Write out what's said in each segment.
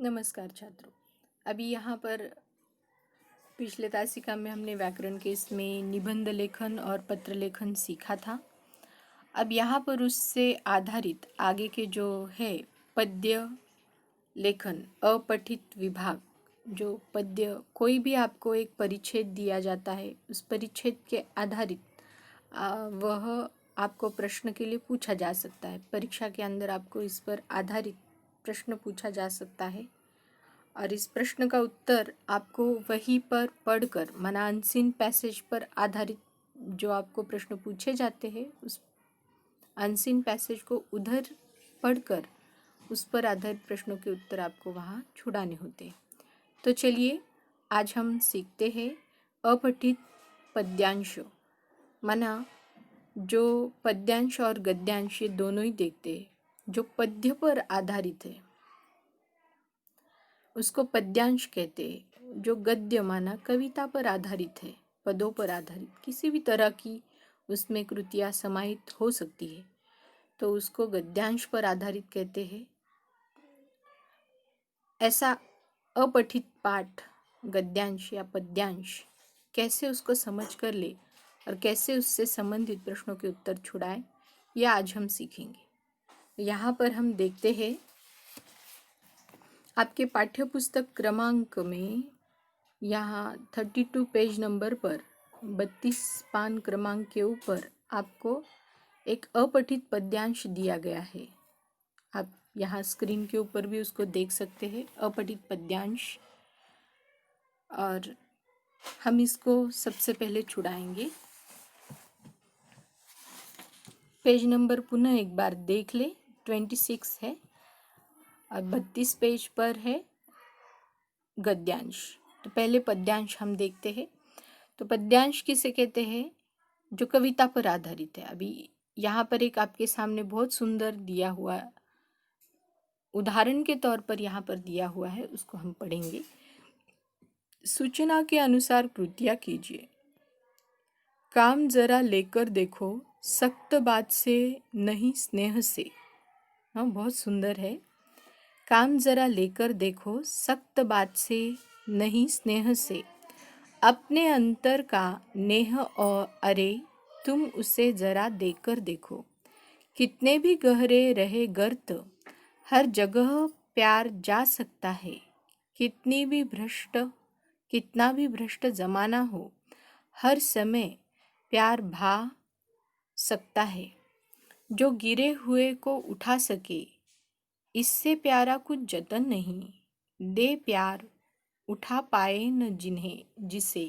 नमस्कार छात्रों। अभी यहाँ पर पिछले तासिका में हमने व्याकरण के इसमें निबंध लेखन और पत्र लेखन सीखा था। अब यहाँ पर उससे आधारित आगे के जो है पद्य लेखन अपठित विभाग, जो पद्य कोई भी आपको एक परिच्छेद दिया जाता है, उस परिच्छेद के आधारित वह आपको प्रश्न के लिए पूछा जा सकता है। परीक्षा के अंदर आपको इस पर आधारित प्रश्न पूछा जा सकता है और इस प्रश्न का उत्तर आपको वहीं पर पढ़कर माना अनसीन पैसेज पर आधारित जो आपको प्रश्न पूछे जाते हैं उस अनसीन पैसेज को उधर पढ़कर उस पर आधारित प्रश्नों के उत्तर आपको वहाँ छुड़ाने होते हैं। तो चलिए आज हम सीखते हैं अपठित पद्यांश। माना जो पद्यांश और गद्यांश ये दोनों ही देखते हैं। जो पद्य पर आधारित है उसको पद्यांश कहते हैं। जो गद्य माना कविता पर आधारित है, पदों पर आधारित किसी भी तरह की उसमें कृतियाँ समाहित हो सकती है, तो उसको गद्यांश पर आधारित कहते हैं। ऐसा अपठित पाठ गद्यांश या पद्यांश कैसे उसको समझ कर ले और कैसे उससे संबंधित प्रश्नों के उत्तर छुड़ाएं, यह आज हम सीखेंगे। यहाँ पर हम देखते हैं आपके पाठ्य पुस्तक क्रमांक में यहाँ 32 पेज नंबर पर 32 पान क्रमांक के ऊपर आपको एक अपठित पद्यांश दिया गया है। आप यहाँ स्क्रीन के ऊपर भी उसको देख सकते हैं, अपठित पद्यांश। और हम इसको सबसे पहले छुड़ाएंगे। पेज नंबर पुनः एक बार देख ले, 26 है और 32 पेज पर है गद्यांश। तो पहले पद्यांश हम देखते हैं। तो पद्यांश किसे कहते हैं? जो कविता पर आधारित है। अभी यहाँ पर एक आपके सामने बहुत सुंदर दिया हुआ उदाहरण के तौर पर यहाँ पर दिया हुआ है, उसको हम पढ़ेंगे। सूचना के अनुसार कृतियाँ कीजिए। काम जरा लेकर देखो, सख्त बात से नहीं स्नेह से। हाँ, बहुत सुंदर है। काम जरा लेकर देखो, सख्त बात से नहीं स्नेह से। अपने अंतर का नेह और अरे तुम उसे जरा देकर देखो। कितने भी गहरे रहे गर्त, हर जगह प्यार जा सकता है। कितना भी भ्रष्ट जमाना हो, हर समय प्यार भा सकता है। जो गिरे हुए को उठा सके, इससे प्यारा कुछ जतन नहीं। दे प्यार उठा पाए न जिसे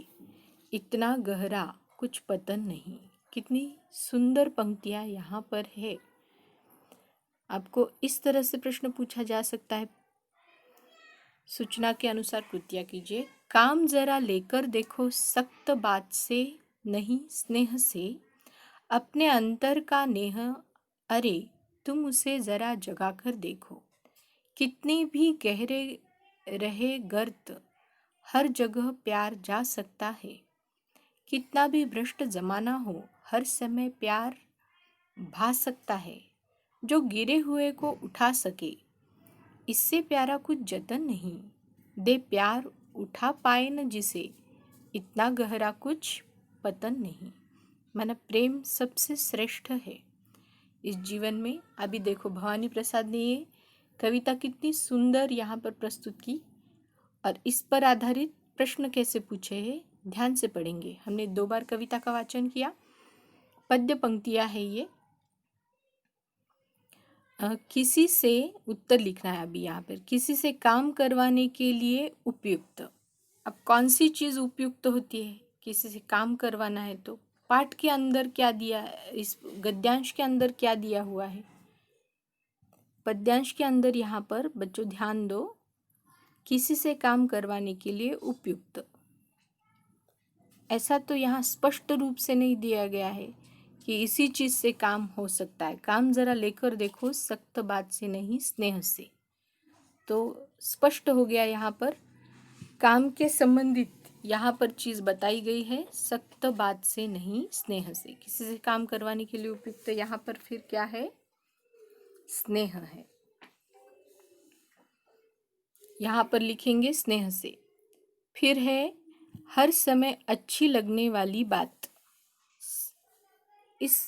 इतना गहरा कुछ पतन नहीं। कितनी सुंदर पंक्तियाँ यहाँ पर है। आपको इस तरह से प्रश्न पूछा जा सकता है। सूचना के अनुसार कृतियाँ कीजिए। काम जरा लेकर देखो, सख्त बात से नहीं स्नेह से। अपने अंतर का नेह अरे तुम उसे जरा जगा कर देखो। कितने भी गहरे रहे गर्त, हर जगह प्यार जा सकता है। कितना भी भ्रष्ट जमाना हो, हर समय प्यार भा सकता है। जो गिरे हुए को उठा सके, इससे प्यारा कुछ जतन नहीं। दे प्यार उठा पाए न जिसे इतना गहरा कुछ पतन नहीं। माना प्रेम सबसे श्रेष्ठ है इस जीवन में। अभी देखो भवानी प्रसाद ने ये कविता कितनी सुंदर यहाँ पर प्रस्तुत की और इस पर आधारित प्रश्न कैसे पूछे हैं ध्यान से पढ़ेंगे। हमने 2 बार कविता का वाचन किया। पद्य पंक्तियाँ है ये। किसी से उत्तर लिखना है। अभी यहाँ पर किसी से काम करवाने के लिए उपयुक्त। अब कौन सी चीज़ उपयुक्त होती है? किसी से काम करवाना है तो पाठ के अंदर क्या दिया, इस गद्यांश के अंदर क्या दिया हुआ है? पद्यांश के अंदर यहाँ पर बच्चों ध्यान दो, किसी से काम करवाने के लिए उपयुक्त। ऐसा तो यहाँ स्पष्ट रूप से नहीं दिया गया है कि इसी चीज़ से काम हो सकता है। काम जरा लेकर देखो, सख्त बात से नहीं स्नेह से। तो स्पष्ट हो गया यहाँ पर काम के संबंधित यहाँ पर चीज़ बताई गई है, सख्त बात से नहीं स्नेह से। किसी से काम करवाने के लिए उपयुक्त यहाँ पर फिर क्या है? स्नेह है। यहाँ पर लिखेंगे स्नेह से। फिर है हर समय अच्छी लगने वाली बात। इस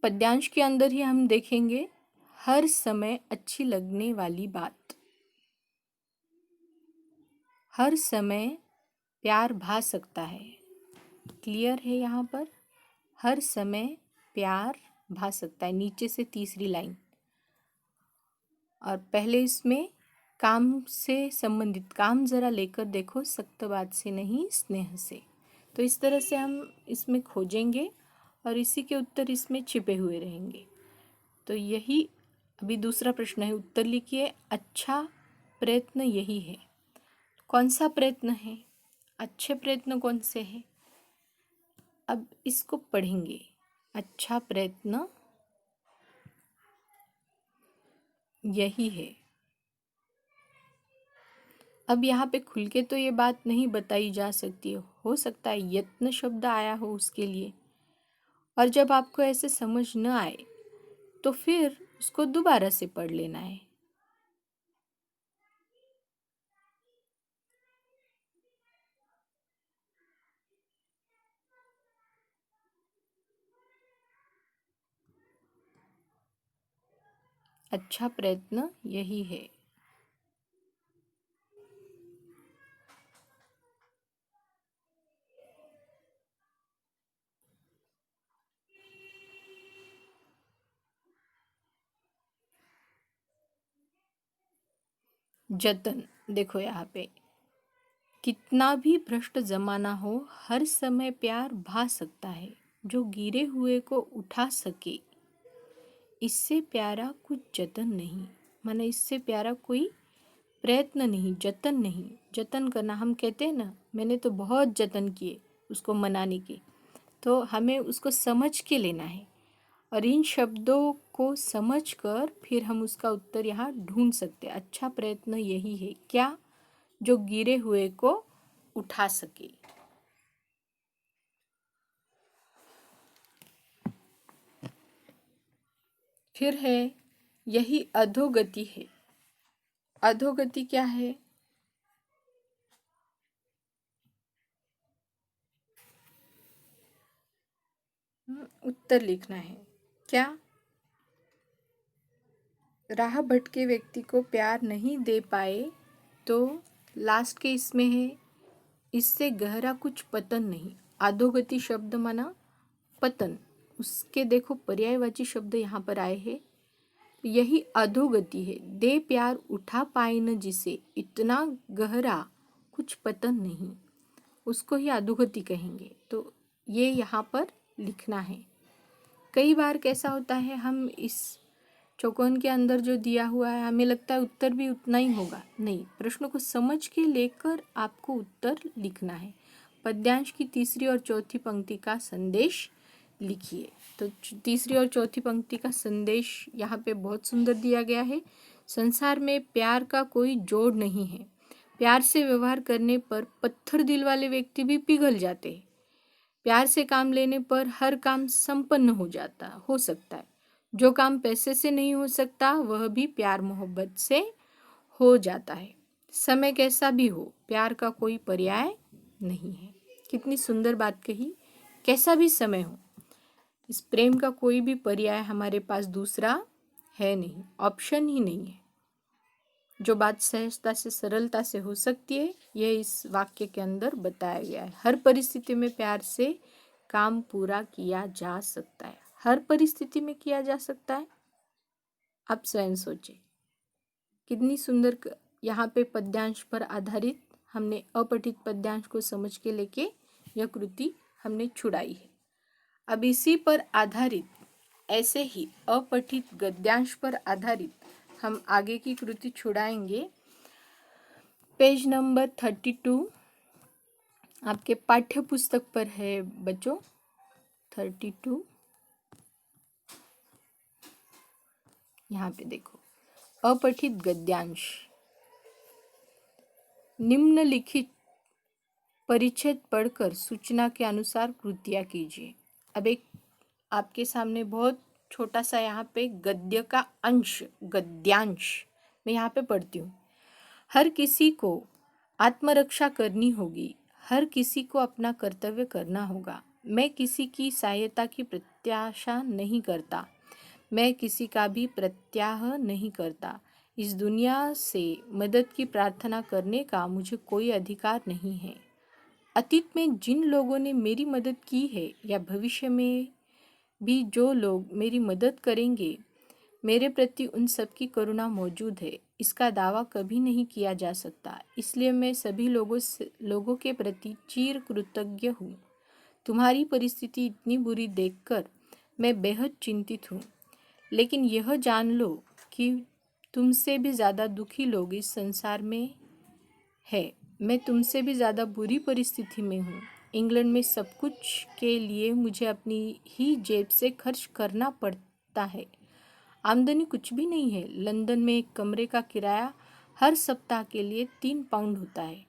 पद्यांश के अंदर ही हम देखेंगे हर समय अच्छी लगने वाली बात। हर समय प्यार भा सकता है। क्लियर है यहाँ पर? हर समय प्यार भा सकता है। नीचे से तीसरी लाइन। और पहले इसमें काम से संबंधित, काम जरा लेकर देखो, सख्त बात से नहीं स्नेह से। तो इस तरह से हम इसमें खोजेंगे और इसी के उत्तर इसमें छिपे हुए रहेंगे। तो यही अभी दूसरा प्रश्न है, उत्तर लिखिए। अच्छा प्रयत्न यही है। कौन सा प्रयत्न है? अच्छे प्रयत्न कौन से हैं? अब इसको पढ़ेंगे। अच्छा प्रयत्न यही है। अब यहाँ पे खुल के तो ये बात नहीं बताई जा सकती, हो सकता है यत्न शब्द आया हो उसके लिए। और जब आपको ऐसे समझ न आए तो फिर उसको दोबारा से पढ़ लेना है। अच्छा प्रयत्न यही है। जतन, देखो यहाँ पे, कितना भी भ्रष्ट जमाना हो हर समय प्यार भा सकता है, जो गिरे हुए को उठा सके, इससे प्यारा कुछ जतन नहीं। माने इससे प्यारा कोई प्रयत्न नहीं, जतन नहीं। जतन करना, हम कहते हैं ना, मैंने तो बहुत जतन किए उसको मनाने के। तो हमें उसको समझ के लेना है और इन शब्दों को समझकर फिर हम उसका उत्तर यहाँ ढूंढ सकते हैं। अच्छा प्रयत्न यही है क्या? जो गिरे हुए को उठा सके। फिर है यही अधोगति है। अधोगति क्या है? उत्तर लिखना है। क्या? राह भटके व्यक्ति को प्यार नहीं दे पाए तो लास्ट के इसमें है इससे गहरा कुछ पतन नहीं। अधोगति शब्द माना पतन, उसके देखो पर्यायवाची शब्द यहाँ पर आए हैं। यही अधोगति है। दे प्यार उठा पाए न जिसे, इतना गहरा कुछ पतन नहीं, उसको ही अधोगति कहेंगे। तो ये यहाँ पर लिखना है। कई बार कैसा होता है, हम इस चौकोन के अंदर जो दिया हुआ है हमें लगता है उत्तर भी उतना ही होगा। नहीं, प्रश्न को समझ के लेकर आपको उत्तर लिखना है। पद्यांश की तीसरी और चौथी पंक्ति का संदेश लिखिए। तो तीसरी और चौथी पंक्ति का संदेश यहाँ पे बहुत सुंदर दिया गया है। संसार में प्यार का कोई जोड़ नहीं है। प्यार से व्यवहार करने पर पत्थर दिल वाले व्यक्ति भी पिघल जाते हैं। प्यार से काम लेने पर हर काम संपन्न हो सकता है। जो काम पैसे से नहीं हो सकता वह भी प्यार मोहब्बत से हो जाता है। समय कैसा भी हो, प्यार का कोई पर्याय नहीं है। कितनी सुंदर बात कही। कैसा भी समय हो, इस प्रेम का कोई भी पर्याय हमारे पास दूसरा है नहीं, ऑप्शन ही नहीं है। जो बात सहजता से सरलता से हो सकती है, यह इस वाक्य के अंदर बताया गया है। हर परिस्थिति में प्यार से काम पूरा किया जा सकता है। हर परिस्थिति में किया जा सकता है। आप स्वयं सोचें कितनी सुंदर यहाँ पे पद्यांश पर आधारित हमने अपठित पद्यांश को समझ के लेके यह कृति हमने छुड़ाई है। अब इसी पर आधारित ऐसे ही अपठित गद्यांश पर आधारित हम आगे की कृति छुड़ाएंगे। पेज नंबर 32 आपके पाठ्य पुस्तक पर है बच्चों। 32 यहाँ पे देखो, अपठित गद्यांश। निम्नलिखित परिच्छेद पढ़कर सूचना के अनुसार कृतियाँ कीजिए। अब एक आपके सामने बहुत छोटा सा यहाँ पे गद्य का अंश, गद्यांश मैं यहाँ पे पढ़ती हूँ। हर किसी को आत्मरक्षा करनी होगी, हर किसी को अपना कर्तव्य करना होगा। मैं किसी की सहायता की प्रत्याशा नहीं करता, मैं किसी का भी प्रत्याह नहीं करता। इस दुनिया से मदद की प्रार्थना करने का मुझे कोई अधिकार नहीं है। अतीत में जिन लोगों ने मेरी मदद की है या भविष्य में भी जो लोग मेरी मदद करेंगे, मेरे प्रति उन सब की करुणा मौजूद है। इसका दावा कभी नहीं किया जा सकता, इसलिए मैं सभी लोगों के प्रति चिर कृतज्ञ हूँ। तुम्हारी परिस्थिति इतनी बुरी देखकर मैं बेहद चिंतित हूँ, लेकिन यह जान लो कि तुमसे भी ज़्यादा दुखी लोग इस संसार में है। मैं तुमसे भी ज़्यादा बुरी परिस्थिति में हूँ। इंग्लैंड में सब कुछ के लिए मुझे अपनी ही जेब से खर्च करना पड़ता है। आमदनी कुछ भी नहीं है। लंदन में एक कमरे का किराया हर सप्ताह के लिए 3 पाउंड होता है।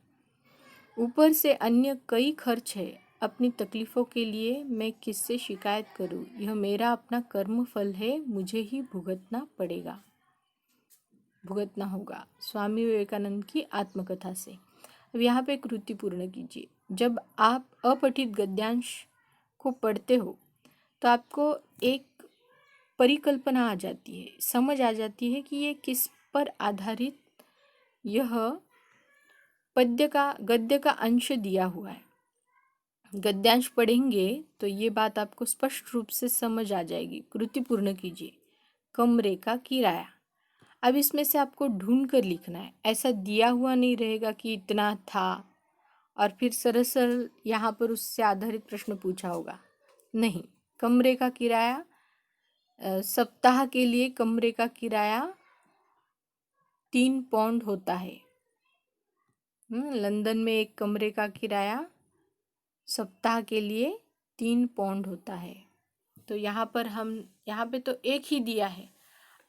ऊपर से अन्य कई खर्च है। अपनी तकलीफ़ों के लिए मैं किससे शिकायत करूं? यह मेरा अपना कर्म फल है, मुझे ही भुगतना होगा। स्वामी विवेकानंद की आत्मकथा से। अब यहाँ पे कृति पूर्ण कीजिए। जब आप अपठित गद्यांश को पढ़ते हो तो आपको एक परिकल्पना आ जाती है, समझ आ जाती है कि ये किस पर आधारित यह गद्य का अंश दिया हुआ है। गद्यांश पढ़ेंगे तो ये बात आपको स्पष्ट रूप से समझ आ जाएगी। कृति पूर्ण कीजिए। कमरे का किराया। अब इसमें से आपको ढूंढ कर लिखना है, ऐसा दिया हुआ नहीं रहेगा कि इतना था और फिर सरसल यहाँ पर उससे आधारित प्रश्न पूछा होगा। नहीं, कमरे का किराया सप्ताह के लिए कमरे का किराया 3 पाउंड होता है। लंदन में एक कमरे का किराया सप्ताह के लिए 3 पाउंड होता है। तो यहाँ पे तो एक ही दिया है।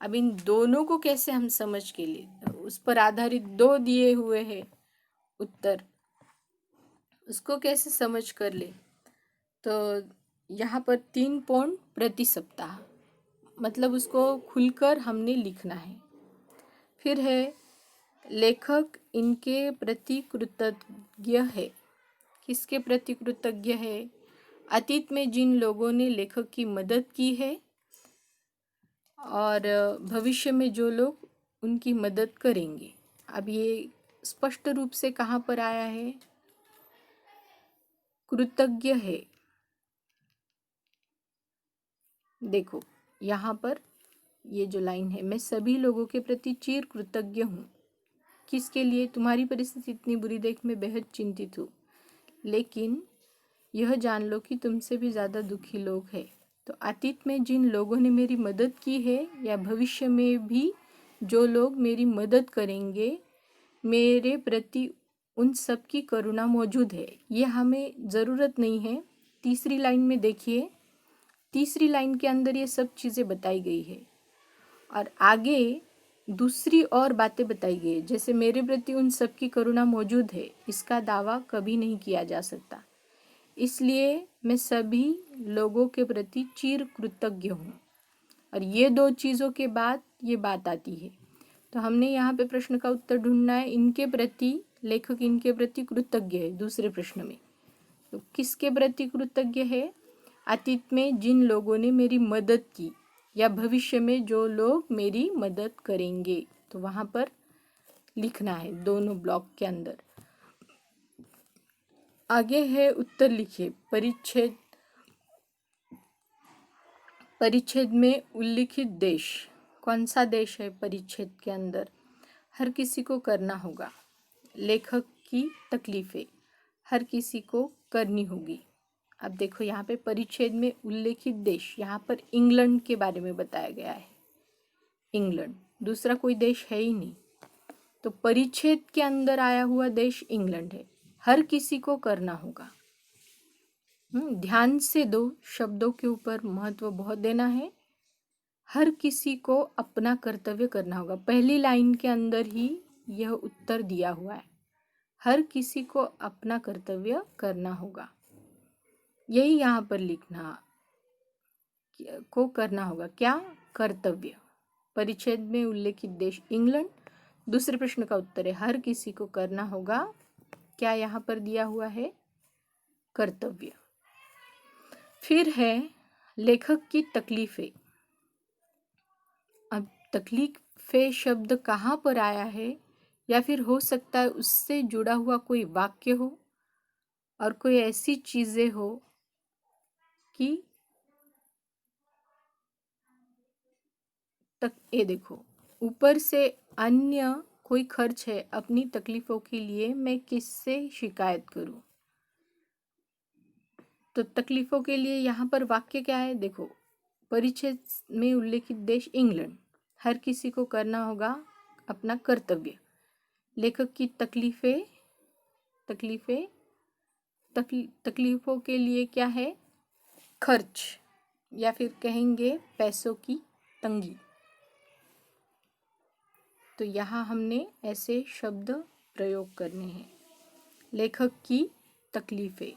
अब इन दोनों को कैसे हम समझ के लिए, उस पर आधारित 2 दिए हुए हैं उत्तर, उसको कैसे समझ कर ले। तो यहाँ पर 3 पाउंड प्रति सप्ताह, मतलब उसको खुलकर हमने लिखना है। फिर है लेखक इनके प्रति कृतज्ञ है। किसके प्रति कृतज्ञ है? अतीत में जिन लोगों ने लेखक की मदद की है और भविष्य में जो लोग उनकी मदद करेंगे। अब ये स्पष्ट रूप से कहाँ पर आया है? कृतज्ञ है। देखो यहाँ पर ये जो लाइन है, मैं सभी लोगों के प्रति चिर कृतज्ञ हूँ। किसके लिए? तुम्हारी परिस्थिति इतनी बुरी देख मैं बेहद चिंतित हूँ, लेकिन यह जान लो कि तुमसे भी ज़्यादा दुखी लोग हैं। तो अतीत में जिन लोगों ने मेरी मदद की है या भविष्य में भी जो लोग मेरी मदद करेंगे, मेरे प्रति उन सब की करुणा मौजूद है। ये हमें ज़रूरत नहीं है। तीसरी लाइन में देखिए, तीसरी लाइन के अंदर ये सब चीज़ें बताई गई है और आगे दूसरी और बातें बताई गई है। जैसे मेरे प्रति उन सब की करुणा मौजूद है, इसका दावा कभी नहीं किया जा सकता, इसलिए मैं सभी लोगों के प्रति चिर कृतज्ञ हूँ। और ये 2 चीज़ों के बाद ये बात आती है। तो हमने यहाँ पे प्रश्न का उत्तर ढूंढना है। इनके प्रति, लेखक इनके प्रति कृतज्ञ है दूसरे प्रश्न में। तो किसके प्रति कृतज्ञ है? अतीत में जिन लोगों ने मेरी मदद की या भविष्य में जो लोग मेरी मदद करेंगे। तो वहाँ पर लिखना है दोनों ब्लॉक के अंदर। आगे है उत्तर लिखिए। परिच्छेद में उल्लिखित देश, कौन सा देश है परिच्छेद के अंदर? हर किसी को करना होगा। लेखक की तकलीफ़ें हर किसी को करनी होगी। अब देखो यहाँ पे परिच्छेद में उल्लेखित देश, यहाँ पर इंग्लैंड के बारे में बताया गया है। इंग्लैंड, दूसरा कोई देश है ही नहीं। तो परिच्छेद के अंदर आया हुआ देश इंग्लैंड है। हर किसी को करना होगा। ध्यान से दो शब्दों के ऊपर महत्व बहुत देना है। हर किसी को अपना कर्तव्य करना होगा। पहली लाइन के अंदर ही यह उत्तर दिया हुआ है। हर किसी को अपना कर्तव्य करना होगा, यही यहाँ पर लिखना को करना होगा। क्या? कर्तव्य। परिच्छेद में उल्लेखित देश इंग्लैंड, दूसरे प्रश्न का उत्तर है हर किसी को करना होगा, क्या यहाँ पर दिया हुआ है, कर्तव्य। फिर है लेखक की तकलीफें। अब तकलीफें शब्द कहाँ पर आया है, या फिर हो सकता है उससे जुड़ा हुआ कोई वाक्य हो और कोई ऐसी चीजें हो कि ये देखो, ऊपर से अन्य कोई खर्च है अपनी तकलीफों के लिए, मैं किससे शिकायत करूं। तो तकलीफों के लिए यहाँ पर वाक्य क्या है, देखो, परिच्छेद में उल्लेखित देश इंग्लैंड, हर किसी को करना होगा अपना कर्तव्य। लेखक की तकलीफें तकलीफों के लिए क्या है, खर्च, या फिर कहेंगे पैसों की तंगी। तो यहाँ हमने ऐसे शब्द प्रयोग करने हैं, लेखक की तकलीफें।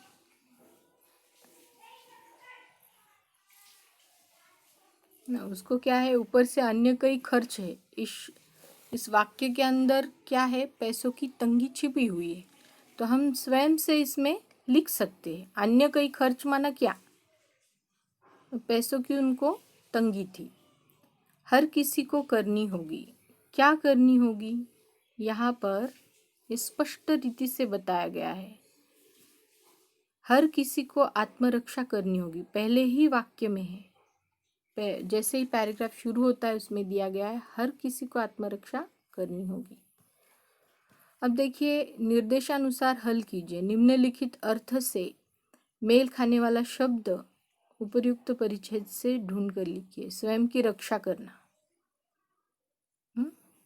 ना उसको क्या है, ऊपर से अन्य कई खर्च है, इस वाक्य के अंदर क्या है, पैसों की तंगी छिपी हुई है। तो हम स्वयं से इसमें लिख सकते हैं, अन्य कई खर्च माना क्या, पैसों की उनको तंगी थी, हर किसी को करनी होगी, क्या करनी होगी, यहाँ पर स्पष्ट रीति से बताया गया है, हर किसी को आत्मरक्षा करनी होगी, पहले ही वाक्य में है, जैसे ही पैराग्राफ शुरू होता है उसमें दिया गया है हर किसी को आत्मरक्षा करनी होगी। अब देखिए, निर्देशानुसार हल कीजिए, निम्नलिखित अर्थ से मेल खाने वाला शब्द उपर्युक्त परिच्छेद से ढूंढ कर लिखिए। स्वयं की रक्षा करना,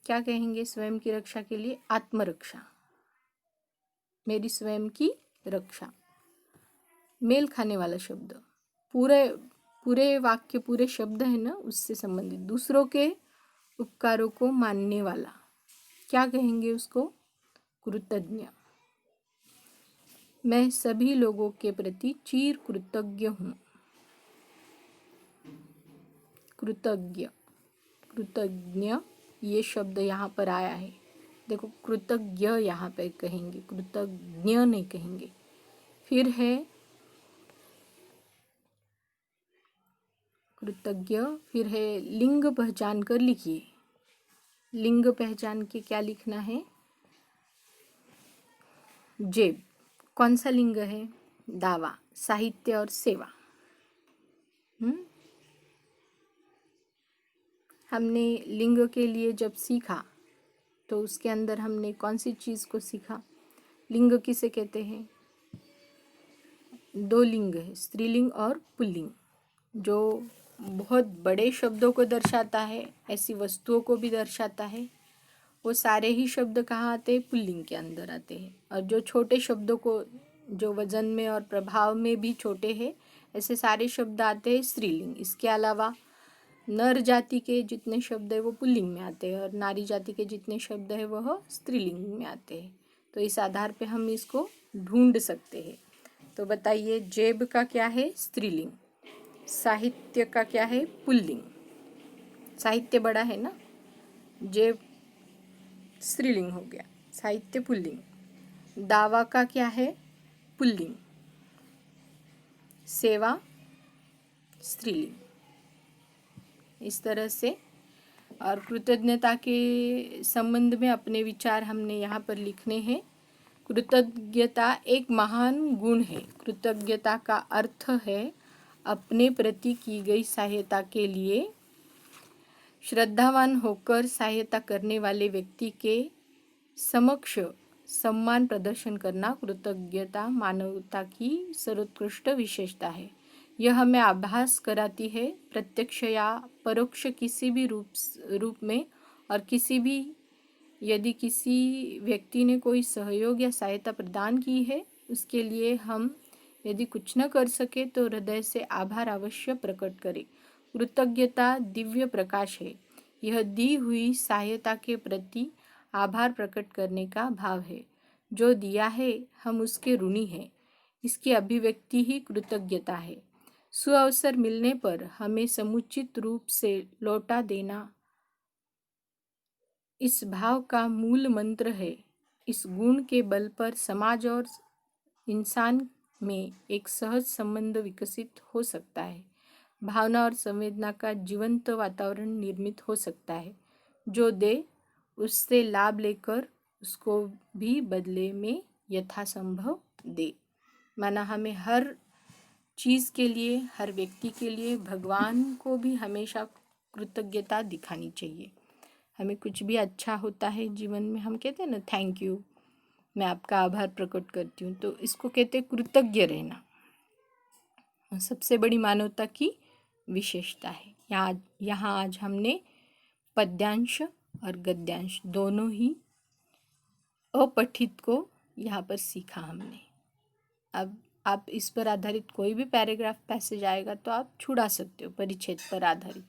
क्या कहेंगे स्वयं की रक्षा के लिए, आत्मरक्षा, मेरी स्वयं की रक्षा। मेल खाने वाला शब्द, पूरे वाक्य, पूरे शब्द है ना, उससे संबंधित। दूसरों के उपकारों को मानने वाला, क्या कहेंगे उसको, कृतज्ञ, मैं सभी लोगों के प्रति चिर कृतज्ञ हूँ। कृतज्ञ, कृतज्ञ, ये शब्द यहाँ पर आया है, देखो, कृतज्ञ यहाँ पे कहेंगे, कृतज्ञ नहीं कहेंगे। फिर है कृतज्ञ, फिर है लिंग पहचान कर लिखिए। लिंग पहचान के क्या लिखना है, जेब, कौन सा लिंग है, दावा, साहित्य और सेवा। हमने लिंग के लिए जब सीखा तो उसके अंदर हमने कौन सी चीज़ को सीखा, लिंग किसे कहते हैं, दो लिंग है, स्त्रीलिंग और पुल्लिंग, जो बहुत बड़े शब्दों को दर्शाता है, ऐसी वस्तुओं को भी दर्शाता है, वो सारे ही शब्द कहाँ आते हैं, पुल्लिंग के अंदर आते हैं। और जो छोटे शब्दों को, जो वजन में और प्रभाव में भी छोटे हैं, ऐसे सारे शब्द आते हैं स्त्रीलिंग। इसके अलावा नर जाति के जितने शब्द है वो पुल्लिंग में आते हैं, और नारी जाति के जितने शब्द है वह स्त्रीलिंग में आते हैं। तो इस आधार पे हम इसको ढूंढ सकते हैं। तो बताइए, जेब का क्या है, स्त्रीलिंग, साहित्य का क्या है, पुल्लिंग, साहित्य बड़ा है ना, जेब स्त्रीलिंग हो गया, साहित्य पुल्लिंग। दावा का क्या है, पुल्लिंग, सेवा स्त्रीलिंग। इस तरह से, और कृतज्ञता के संबंध में अपने विचार हमने यहाँ पर लिखने हैं। कृतज्ञता एक महान गुण है। कृतज्ञता का अर्थ है अपने प्रति की गई सहायता के लिए श्रद्धावान होकर सहायता करने वाले व्यक्ति के समक्ष सम्मान प्रदर्शन करना। कृतज्ञता मानवता की सर्वोत्कृष्ट विशेषता है। यह हमें आभास कराती है, प्रत्यक्ष या परोक्ष किसी भी रूप में, और किसी भी, यदि किसी व्यक्ति ने कोई सहयोग या सहायता प्रदान की है, उसके लिए हम यदि कुछ न कर सके तो हृदय से आभार अवश्य प्रकट करें। कृतज्ञता दिव्य प्रकाश है। यह दी हुई सहायता के प्रति आभार प्रकट करने का भाव है। जो दिया है हम उसके ऋणी हैं। इसकी अभिव्यक्ति ही कृतज्ञता है। सुअवसर मिलने पर हमें समुचित रूप से लौटा देना इस भाव का मूल मंत्र है। इस गुण के बल पर समाज और इंसान में एक सहज संबंध विकसित हो सकता है। भावना और संवेदना का जीवंत वातावरण निर्मित हो सकता है। जो दे उससे लाभ लेकर उसको भी बदले में यथासंभव दे। माना हमें हर चीज़ के लिए, हर व्यक्ति के लिए भगवान को भी हमेशा कृतज्ञता दिखानी चाहिए। हमें कुछ भी अच्छा होता है जीवन में, हम कहते हैं ना थैंक यू, मैं आपका आभार प्रकट करती हूँ, तो इसको कहते हैं कृतज्ञ रहना। सबसे बड़ी मानवता की विशेषता है। यहाँ आज हमने पद्यांश और गद्यांश दोनों ही अपठित को यहाँ पर सीखा हमने। अब आप इस पर आधारित कोई भी पैराग्राफ पैसेज आएगा तो आप छुड़ा सकते हो, परिच्छेद पर आधारित।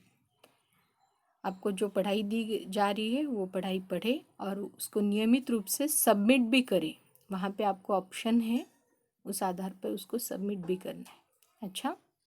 आपको जो पढ़ाई दी जा रही है वो पढ़ाई पढ़े और उसको नियमित रूप से सबमिट भी करें। वहाँ पे आपको ऑप्शन है, उस आधार पर उसको सबमिट भी करना है। अच्छा।